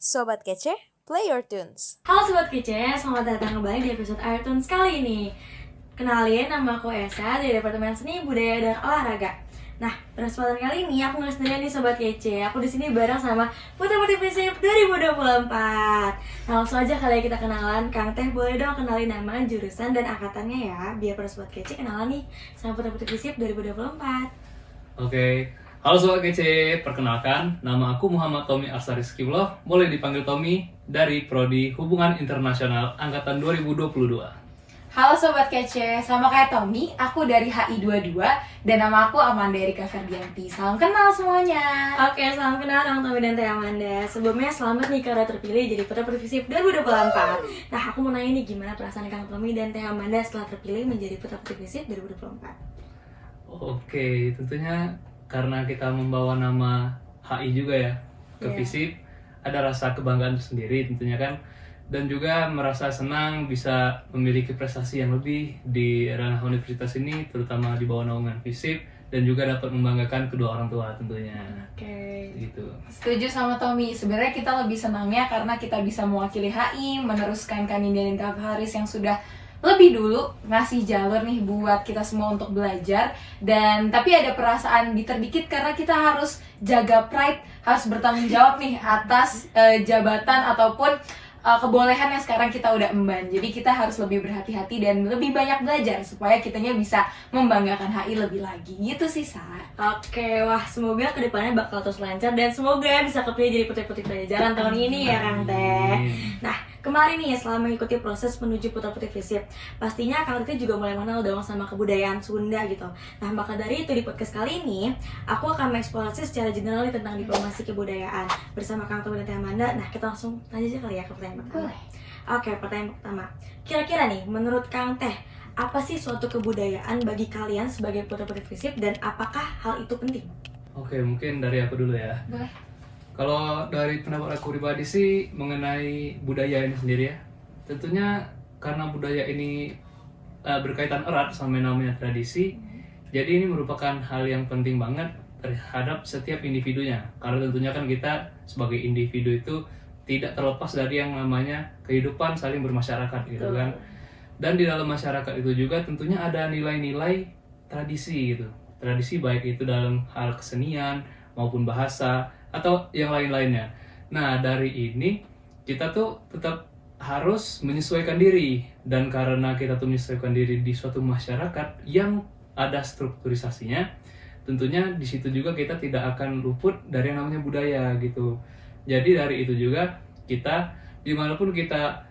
Sobat Kece, play your tunes. Halo Sobat Kece, selamat datang kembali di episode iTunes kali ini. Kenalin, nama aku Esa dari Departemen Seni, Budaya, dan Olahraga. Nah, pada kesempatan kali ini aku nggak sendirian nih Sobat Kece. Aku di sini bareng sama Putri-Putri Visip 2024. Nah, langsung aja kali ya kita kenalan. Kang Teh, boleh dong kenalin nama, jurusan, dan angkatannya ya, biar pada Sobat Kece kenalan nih sama Putri-Putri Visip 2024. Oke, halo Sobat Kece, perkenalkan, nama aku Muhammad Tommy Arsari Skibloh, boleh dipanggil Tommy, dari Prodi Hubungan Internasional Angkatan 2022. Halo Sobat Kece, sama kayak Tommy, aku dari HI22 dan nama aku Amanda Erika Ferdianti. Salam kenal semuanya. Oke, salam kenal Kang Tommy dan Teh Amanda. Sebelumnya selamat nih karena terpilih jadi Putri-Putri Visip 2024. Nah, aku mau nanya nih gimana perasaan Kang Tommy dan Teh Amanda setelah terpilih menjadi Putri-Putri Visip 2024? Oke, tentunya karena kita membawa nama HI juga ya ke Iya. FISIP, ada rasa kebanggaan sendiri tentunya kan, dan juga merasa senang bisa memiliki prestasi yang lebih di ranah universitas ini, terutama di bawah naungan FISIP, dan juga dapat membanggakan kedua orang tua tentunya. Oke. Gitu. Setuju sama Tommy, sebenarnya kita lebih senangnya karena kita bisa mewakili HI, meneruskan Kanindia dan Kak Haris yang sudah lebih dulu ngasih jalur nih buat kita semua untuk belajar. Dan tapi ada perasaan bitter dikit karena kita harus jaga pride, harus bertanggung jawab nih atas jabatan ataupun kebolehan yang sekarang kita udah emban. Jadi kita harus lebih berhati-hati dan lebih banyak belajar supaya kitanya bisa membanggakan HI lebih lagi. Gitu sih, Sa. Oke, wah semoga kedepannya bakal terus lancar dan semoga bisa kepilih jadi Putri-Putri Pelajaran tahun ini ya Kang Teh. Nah, kemarin nih selama mengikuti proses menuju Putra-Putri Visip, pastinya Kang Teh juga mulai mengenal dong sama kebudayaan Sunda gitu. Nah, maka dari itu di podcast kali ini, aku akan mengeksplorasi secara general nih tentang diplomasi kebudayaan bersama Kang Tommy dan Teh Amanda. Nah, kita langsung tanya aja kali ya ke pertanyaan pertama. Boleh. Oke, pertanyaan pertama. Kira-kira nih, menurut Kang Teh, apa sih suatu kebudayaan bagi kalian sebagai Putra-Putri Visip dan apakah hal itu penting? Oke, mungkin dari aku dulu ya. Boleh. Kalau dari pendapat aku pribadi sih mengenai budaya ini sendiri ya, tentunya karena budaya ini berkaitan erat sama yang namanya tradisi, jadi ini merupakan hal yang penting banget terhadap setiap individunya. Karena tentunya kan kita sebagai individu itu tidak terlepas dari yang namanya kehidupan saling bermasyarakat gitu kan. Dan di dalam masyarakat itu juga tentunya ada nilai-nilai tradisi gitu. Tradisi baik itu dalam hal kesenian maupun bahasa atau yang lain-lainnya. Nah, dari ini kita tuh tetap harus menyesuaikan diri, dan karena kita tuh menyesuaikan diri di suatu masyarakat yang ada strukturisasinya, tentunya di situ juga kita tidak akan luput dari yang namanya budaya gitu. Jadi dari itu juga kita dimanapun kita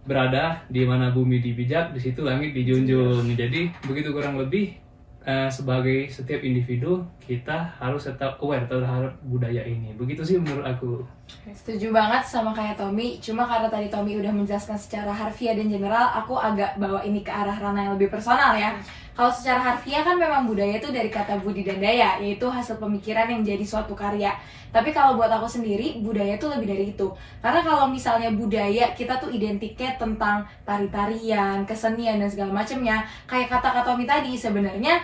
berada, di mana bumi dipijak, di situ langit dijunjung. Jadi begitu kurang lebih sebagai setiap individu kita harus tetap aware terhadap budaya ini. Begitu sih menurut aku. Setuju banget sama kayak Tommy, cuma karena tadi Tommy udah menjelaskan secara harfiah dan general, aku agak bawa ini ke arah ranah yang lebih personal ya. Kalau secara harfiah kan memang budaya itu dari kata budi dan daya, yaitu hasil pemikiran yang jadi suatu karya. Tapi kalau buat aku sendiri, budaya itu lebih dari itu. Karena kalau misalnya budaya, kita tuh identiknya tentang tari-tarian, kesenian, dan segala macamnya. Kayak kata-kata Tommy tadi, sebenarnya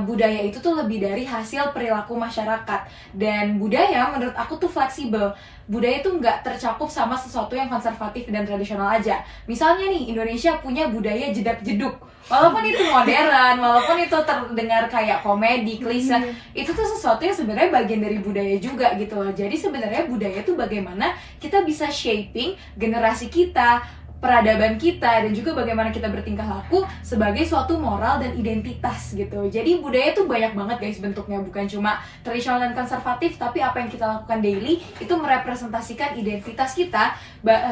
budaya itu tuh lebih dari hasil perilaku masyarakat. Dan budaya menurut aku tuh fleksibel. Budaya itu nggak tercakup sama sesuatu yang konservatif dan tradisional aja. Misalnya nih, Indonesia punya budaya jedak-jeduk. Walaupun itu modern, walaupun itu terdengar kayak komedi, klise, itu tuh sesuatu yang sebenarnya bagian dari budaya juga gitu loh. Jadi sebenarnya budaya itu bagaimana kita bisa shaping generasi kita, peradaban kita, dan juga bagaimana kita bertingkah laku sebagai suatu moral dan identitas gitu. Jadi budaya tuh banyak banget guys bentuknya, bukan cuma tradisional dan konservatif, tapi apa yang kita lakukan daily itu merepresentasikan identitas kita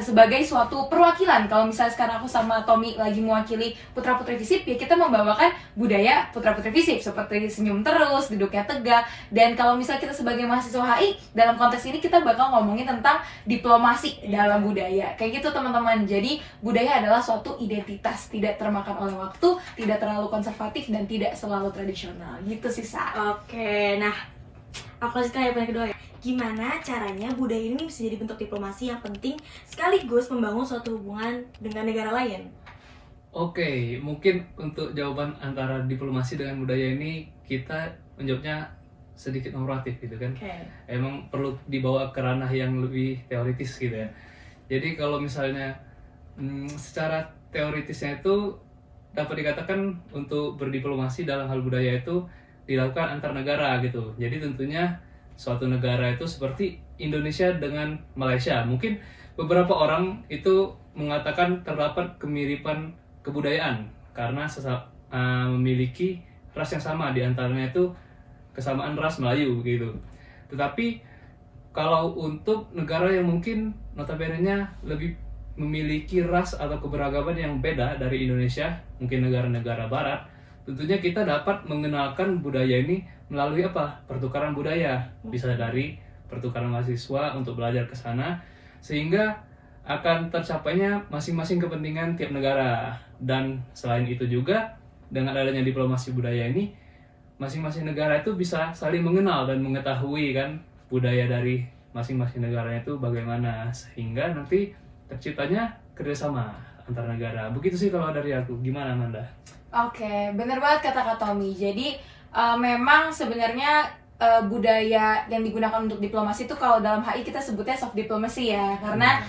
sebagai suatu perwakilan. Kalau misalnya sekarang aku sama Tommy lagi mewakili Putra-Putri Visip, ya kita membawakan budaya Putra-Putri Visip seperti senyum terus, duduknya tegak. Dan kalau misalnya kita sebagai mahasiswa HI, dalam konteks ini kita bakal ngomongin tentang diplomasi dalam budaya. Kayak gitu teman-teman. Jadi budaya adalah suatu identitas, tidak termakan oleh waktu, tidak terlalu konservatif, dan tidak selalu tradisional. Gitu sih, Sa. Oke, nah aku lanjutkan ya pertanyaan kedua ya. Gimana caranya budaya ini bisa jadi bentuk diplomasi yang penting sekaligus membangun suatu hubungan dengan negara lain? Oke, mungkin untuk jawaban antara diplomasi dengan budaya ini kita menjawabnya sedikit normatif gitu kan. Oke. Emang perlu dibawa ke ranah yang lebih teoritis gitu ya. Jadi kalau misalnya secara teoritisnya itu dapat dikatakan untuk berdiplomasi dalam hal budaya itu dilakukan antar negara gitu. Jadi tentunya suatu negara itu seperti Indonesia dengan Malaysia. Mungkin beberapa orang itu mengatakan terdapat kemiripan kebudayaan karena memiliki ras yang sama, di antaranya itu kesamaan ras Melayu gitu. Tetapi kalau untuk negara yang mungkin notabene-nya lebih memiliki ras atau keberagaman yang beda dari Indonesia, mungkin negara-negara barat, tentunya kita dapat mengenalkan budaya ini melalui apa? Pertukaran budaya. Bisa dari pertukaran mahasiswa untuk belajar ke sana, sehingga akan tercapainya masing-masing kepentingan tiap negara. Dan selain itu juga, dengan adanya diplomasi budaya ini, masing-masing negara itu bisa saling mengenal dan mengetahui kan budaya dari masing-masing negaranya itu bagaimana, sehingga nanti terciptanya kerjasama antar negara. Begitu sih kalau dari aku. Gimana Amanda? Oke, bener banget kata Kak Tommy. Jadi memang sebenarnya budaya yang digunakan untuk diplomasi itu kalau dalam HI kita sebutnya soft diplomacy ya, karena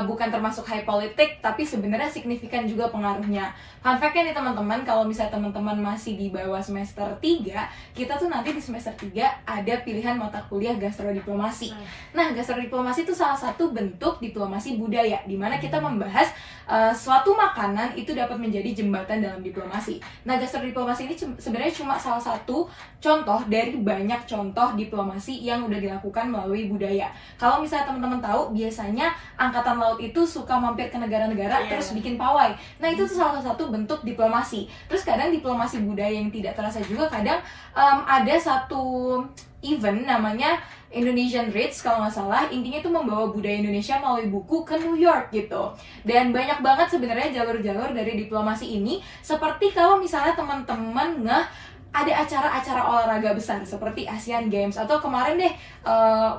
bukan termasuk high politik, tapi sebenarnya signifikan juga pengaruhnya. Fun fact-nya nih teman-teman, kalau misalnya teman-teman masih di bawah semester 3, kita tuh nanti di semester 3 ada pilihan mata kuliah gastrodiplomasi. Nah, gastrodiplomasi itu salah satu bentuk diplomasi budaya, di mana kita membahas suatu makanan itu dapat menjadi jembatan dalam diplomasi. Nah, gastrodiplomasi ini sebenarnya cuma salah satu contoh dari banyak contoh diplomasi yang udah dilakukan melalui budaya. Kalau misalnya teman-teman tahu, biasanya Angkatan Laut itu suka mampir ke negara-negara terus bikin pawai. Nah, itu tuh salah satu bentuk diplomasi. Terus kadang diplomasi budaya yang tidak terasa juga, kadang ada satu event namanya Indonesian Reads kalau nggak salah, intinya itu membawa budaya Indonesia melalui buku ke New York gitu. Dan banyak banget sebenarnya jalur-jalur dari diplomasi ini, seperti kalau misalnya teman-teman ada acara-acara olahraga besar seperti Asian Games atau kemarin deh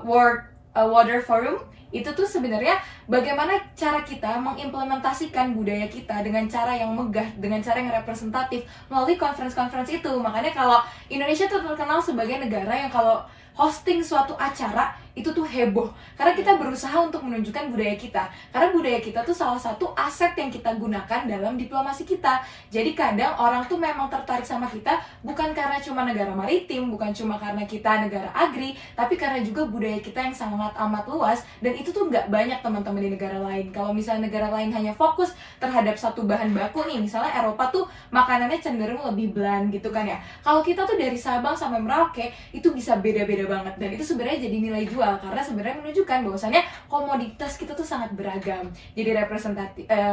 World Water Forum. Itu tuh sebenarnya bagaimana cara kita mengimplementasikan budaya kita dengan cara yang megah, dengan cara yang representatif melalui conference-conference itu. Makanya kalau Indonesia tuh terkenal sebagai negara yang kalau hosting suatu acara itu tuh heboh, karena kita berusaha untuk menunjukkan budaya kita, karena budaya kita tuh salah satu aset yang kita gunakan dalam diplomasi kita. Jadi kadang orang tuh memang tertarik sama kita bukan karena cuma negara maritim, bukan cuma karena kita negara agri, tapi karena juga budaya kita yang sangat amat luas, dan itu tuh nggak banyak teman-teman di negara lain. Kalau misalnya negara lain hanya fokus terhadap satu bahan baku nih, misalnya Eropa tuh makanannya cenderung lebih bland gitu kan ya. Kalau kita tuh dari Sabang sampai Merauke itu bisa beda-beda banget, dan itu sebenarnya jadi nilai jual karena sebenarnya menunjukkan bahwasannya komoditas kita tuh sangat beragam. Jadi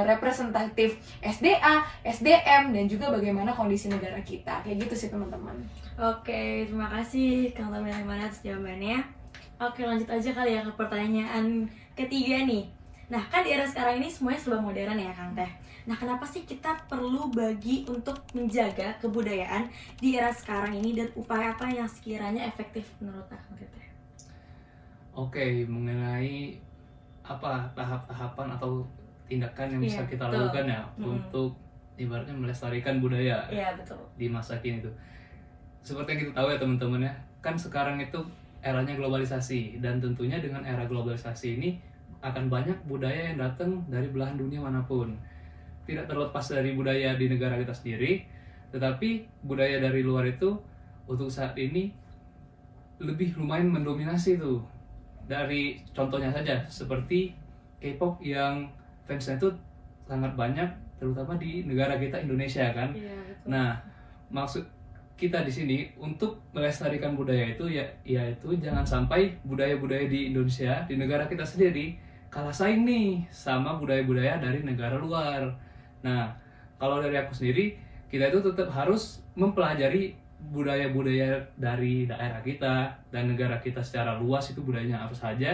representatif SDA, SDM, dan juga bagaimana kondisi negara kita. Kayak gitu sih teman-teman. Oke, terima kasih Kang Tommy Rahman atas jawabannya. Oke, lanjut aja kali ya ke pertanyaan ketiga nih. Nah, kan di era sekarang ini semuanya serba modern ya Kang Teh. Nah, kenapa sih kita perlu bagi untuk menjaga kebudayaan di era sekarang ini, dan upaya apa yang sekiranya efektif menurut Kang Teh? Oke, mengenai apa tahap-tahapan atau tindakan yang bisa kita lakukan ya untuk ibaratnya melestarikan budaya di masa kini itu. Seperti yang kita tahu ya teman-teman ya, kan sekarang itu eranya globalisasi, dan tentunya dengan era globalisasi ini akan banyak budaya yang datang dari belahan dunia manapun. Tidak terlepas dari budaya di negara kita sendiri, tetapi budaya dari luar itu untuk saat ini lebih lumayan mendominasi tuh. Dari contohnya saja seperti K-pop yang fansnya itu sangat banyak, terutama di negara kita Indonesia kan. Nah, maksud kita di sini untuk melestarikan budaya itu yaitu jangan sampai budaya-budaya di Indonesia, di negara kita sendiri kalah saing nih sama budaya-budaya dari negara luar. Nah, kalau dari aku sendiri, kita itu tetap harus mempelajari budaya-budaya dari daerah kita dan negara kita secara luas, itu budayanya apa saja,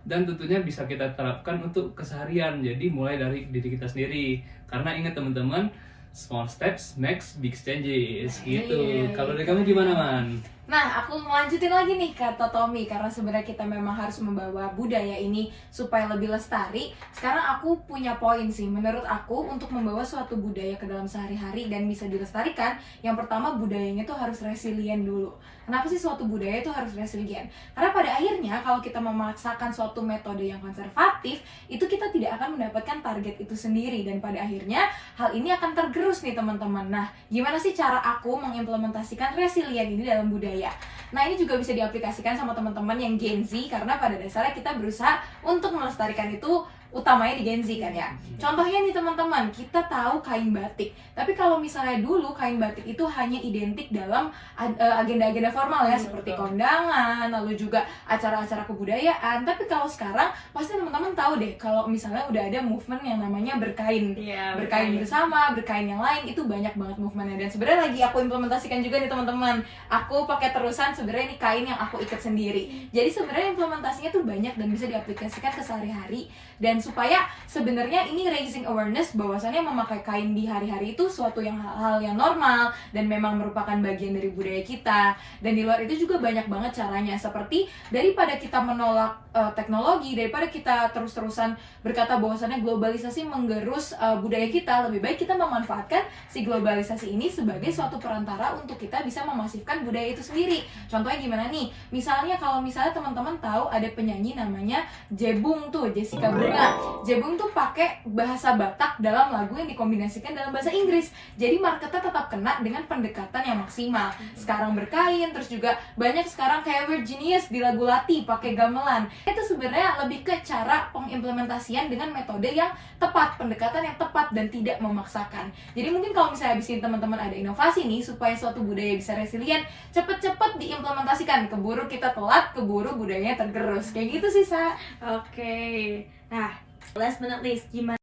dan tentunya bisa kita terapkan untuk keseharian. Jadi mulai dari diri kita sendiri, karena ingat teman-teman, small steps makes big changes gitu. Kalau dari kamu gimana Man? Nah, aku melanjutin lagi nih kata Tommy, karena sebenarnya kita memang harus membawa budaya ini supaya lebih lestari. Sekarang aku punya poin sih, menurut aku untuk membawa suatu budaya ke dalam sehari-hari dan bisa dilestarikan, yang pertama budayanya tuh harus resilient dulu. Kenapa sih suatu budaya itu harus resilient? Karena pada akhirnya kalau kita memaksakan suatu metode yang konservatif, itu kita tidak akan mendapatkan target itu sendiri, dan pada akhirnya hal ini akan tergerus nih teman-teman. Nah, gimana sih cara aku mengimplementasikan resilient ini dalam budaya? Nah, ini juga bisa diaplikasikan sama teman-teman yang Gen Z, karena pada dasarnya kita berusaha untuk melestarikan itu, utamanya di Gen Z kan ya. Contohnya nih teman-teman, kita tahu kain batik. Tapi kalau misalnya dulu kain batik itu hanya identik dalam agenda-agenda formal ya, seperti kondangan, lalu juga acara-acara kebudayaan. Tapi kalau sekarang pasti teman-teman tahu deh, kalau misalnya udah ada movement yang namanya berkain. Iya, Berkain bersama, berkain yang lain, itu banyak banget movementnya. Dan sebenarnya lagi aku implementasikan juga nih teman-teman. Aku pakai terusan sebenarnya ini kain yang aku ikat sendiri. Jadi sebenarnya implementasinya tuh banyak dan bisa diaplikasikan ke sehari-hari. Dan supaya sebenarnya ini raising awareness bahwasannya memakai kain di hari-hari itu suatu yang hal yang normal dan memang merupakan bagian dari budaya kita. Dan di luar itu juga banyak banget caranya, seperti daripada kita menolak teknologi, daripada kita terus-terusan berkata bahwasannya globalisasi menggerus budaya kita, lebih baik kita memanfaatkan si globalisasi ini sebagai suatu perantara untuk kita bisa memasifkan budaya itu sendiri. Contohnya gimana nih? Misalnya kalau misalnya teman-teman tahu ada penyanyi namanya Jebung tuh, Jessica Bunga. Jebung tuh pakai bahasa Batak dalam lagu yang dikombinasikan dalam bahasa Inggris. Jadi marketnya tetap kena dengan pendekatan yang maksimal. Sekarang berkain, terus juga banyak sekarang kayak Weird Genius di lagu Lati pakai gamelan. Itu sebenarnya lebih ke cara pengimplementasian dengan metode yang tepat, pendekatan yang tepat dan tidak memaksakan. Jadi mungkin kalau misalnya habis ini teman-teman ada inovasi nih supaya suatu budaya bisa resilient, cepet-cepet diimplementasikan. Keburu kita telat, keburu budayanya tergerus. Kayak gitu sih, Sa. Oke. Nah, last but not least, gimana?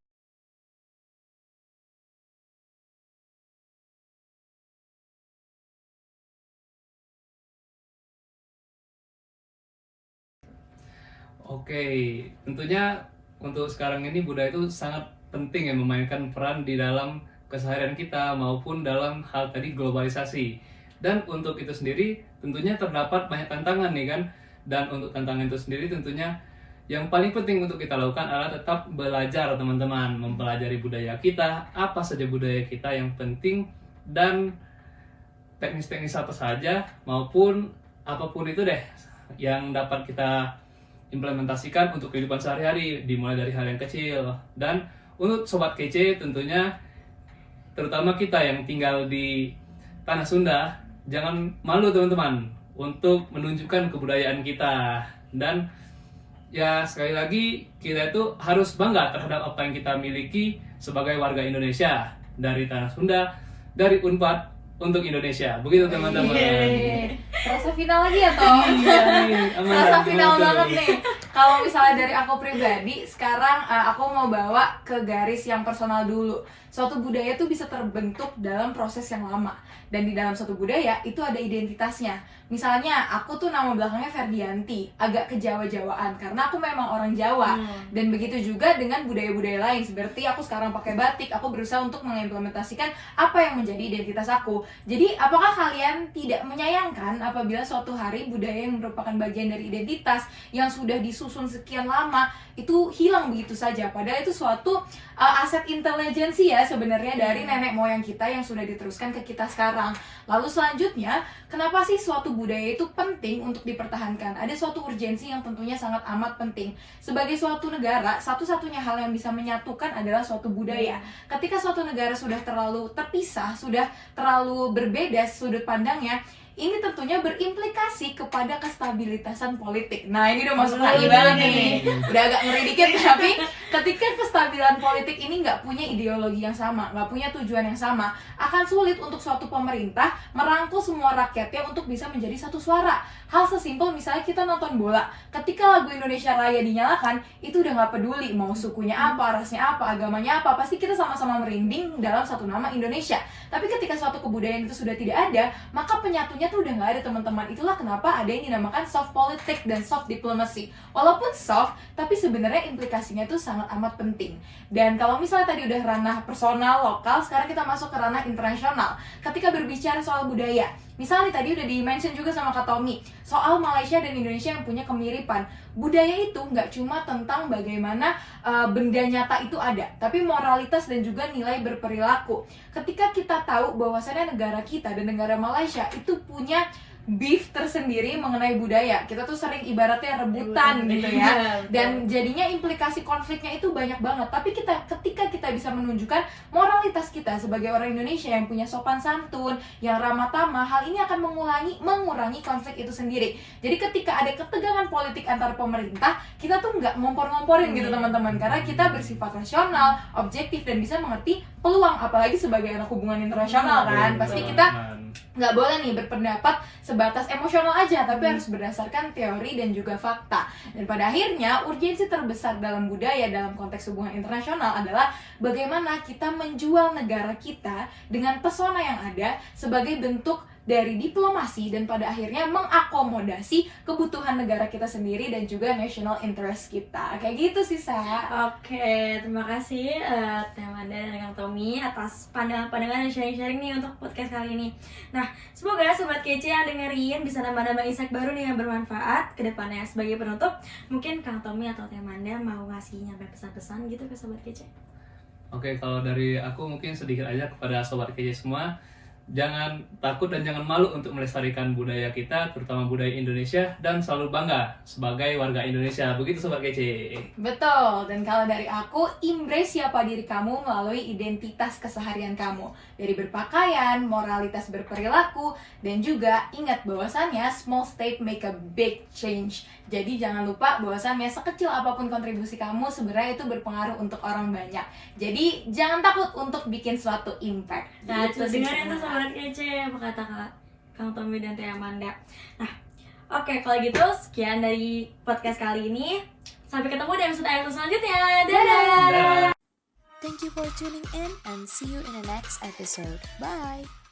Oke, tentunya untuk sekarang ini budaya itu sangat penting ya, memainkan peran di dalam keseharian kita maupun dalam hal tadi globalisasi. Dan untuk itu sendiri tentunya terdapat banyak tantangan nih kan. Dan untuk tantangan itu sendiri tentunya yang paling penting untuk kita lakukan adalah tetap belajar teman-teman, mempelajari budaya kita, apa saja budaya kita yang penting, dan teknis-teknis apa saja maupun apapun itu deh yang dapat kita implementasikan untuk kehidupan sehari-hari, dimulai dari hal yang kecil. Dan untuk Sobat Kece tentunya, terutama kita yang tinggal di Tanah Sunda, jangan malu teman-teman untuk menunjukkan kebudayaan kita. Dan ya sekali lagi, kita itu harus bangga terhadap apa yang kita miliki sebagai warga Indonesia, dari Tanah Sunda, dari Unpad untuk Indonesia. Begitu teman-teman. Terasa final lagi ya, Tom? Iya nih, Terasa Amanda, final gimana tuh? banget nih. Kalau misalnya dari aku pribadi, sekarang aku mau bawa ke garis yang personal dulu. Suatu budaya itu bisa terbentuk dalam proses yang lama. Dan di dalam suatu budaya itu ada identitasnya. Misalnya aku tuh nama belakangnya Ferdianti, agak kejawa-jawaan karena aku memang orang Jawa. Dan begitu juga dengan budaya-budaya lain. Seperti aku sekarang pakai batik, aku berusaha untuk mengimplementasikan apa yang menjadi identitas aku. Jadi apakah kalian tidak menyayangkan apabila suatu hari budaya yang merupakan bagian dari identitas yang sudah disusun sekian lama itu hilang begitu saja? Padahal itu suatu aset intelijensi ya sebenarnya dari nenek moyang kita yang sudah diteruskan ke kita sekarang. Lalu selanjutnya, kenapa sih suatu budaya itu penting untuk dipertahankan? Ada suatu urgensi yang tentunya sangat amat penting. Sebagai suatu negara, satu-satunya hal yang bisa menyatukan adalah suatu budaya. Ketika suatu negara sudah terlalu terpisah, sudah terlalu berbeda sudut pandangnya, ini tentunya berimplikasi kepada kestabilitasan politik. Nah, ini udah masuk lagi banget nih. Udah agak ngeri dikit, tapi ketika kestabilan politik ini nggak punya ideologi yang sama, nggak punya tujuan yang sama, akan sulit untuk suatu pemerintah merangkul semua rakyatnya untuk bisa menjadi satu suara. Hal sesimpel misalnya kita nonton bola, ketika lagu Indonesia Raya dinyalakan, itu udah nggak peduli mau sukunya apa, rasnya apa, agamanya apa, pasti kita sama-sama merinding dalam satu nama Indonesia. Tapi ketika suatu kebudayaan itu sudah tidak ada, maka penyatunya tuh udah nggak ada teman-teman. Itulah kenapa ada yang dinamakan soft politik dan soft diplomacy. Walaupun soft, tapi sebenarnya implikasinya tuh sangat amat penting. Dan kalau misalnya tadi udah ranah personal, lokal, sekarang kita masuk ke ranah internasional. Ketika berbicara soal budaya, Misalnya tadi udah di-mention juga sama Kak Tommy soal Malaysia dan Indonesia yang punya kemiripan. Budaya itu nggak cuma tentang bagaimana benda nyata itu ada, tapi moralitas dan juga nilai berperilaku. Ketika kita tahu bahwasannya negara kita dan negara Malaysia itu punya beef tersendiri mengenai budaya, kita tuh sering ibaratnya rebutan gitu ya, dan jadinya implikasi konfliknya itu banyak banget. Tapi ketika kita bisa menunjukkan moralitas kita sebagai orang Indonesia yang punya sopan santun, yang ramah tamah, hal ini akan mengurangi konflik itu sendiri. Jadi ketika ada ketegangan politik antar pemerintah, kita tuh nggak ngompor-ngomporin gitu teman-teman, karena kita bersifat rasional, objektif, dan bisa mengerti peluang, apalagi sebagai anak hubungan internasional kan, pasti kita nggak boleh nih berpendapat sebatas emosional aja, tapi harus berdasarkan teori dan juga fakta. Dan pada akhirnya urgensi terbesar dalam budaya dalam konteks hubungan internasional adalah bagaimana kita menjual negara kita dengan pesona yang ada sebagai bentuk dari diplomasi dan pada akhirnya mengakomodasi kebutuhan negara kita sendiri dan juga national interest kita. Kayak gitu sih, Sa. Oke, terima kasih Teh Amanda dan Kang Tommy atas pandangan-pandangan dan sharing-sharing nih untuk podcast kali ini. Nah, semoga Sobat Kece yang dengerin bisa nambah-nambah insight baru nih yang bermanfaat ke depannya. Sebagai penutup, mungkin Kang Tommy atau Teh Amanda mau ngasih nyampe pesan-pesan gitu ke Sobat Kece. Oke, kalau dari aku mungkin sedikit aja kepada Sobat Kece semua. Jangan takut dan jangan malu untuk melestarikan budaya kita, terutama budaya Indonesia, dan selalu bangga sebagai warga Indonesia. Begitu Sobat Kece. Betul, dan kalau dari aku, embrace siapa diri kamu melalui identitas keseharian kamu. Dari berpakaian, moralitas berperilaku, dan juga ingat bahwasannya small step make a big change. Jadi jangan lupa bahwasannya sekecil apapun kontribusi kamu sebenarnya itu berpengaruh untuk orang banyak. Jadi jangan takut untuk bikin suatu impact. Nah, itu dengerin tuh Sobat Kece apa kata Kang Tommy dan Teh Amanda. Nah, oke, kalau gitu sekian dari podcast kali ini. Sampai ketemu di episode Airtons selanjutnya. Dadah! Thank you for tuning in and see you in the next episode. Bye!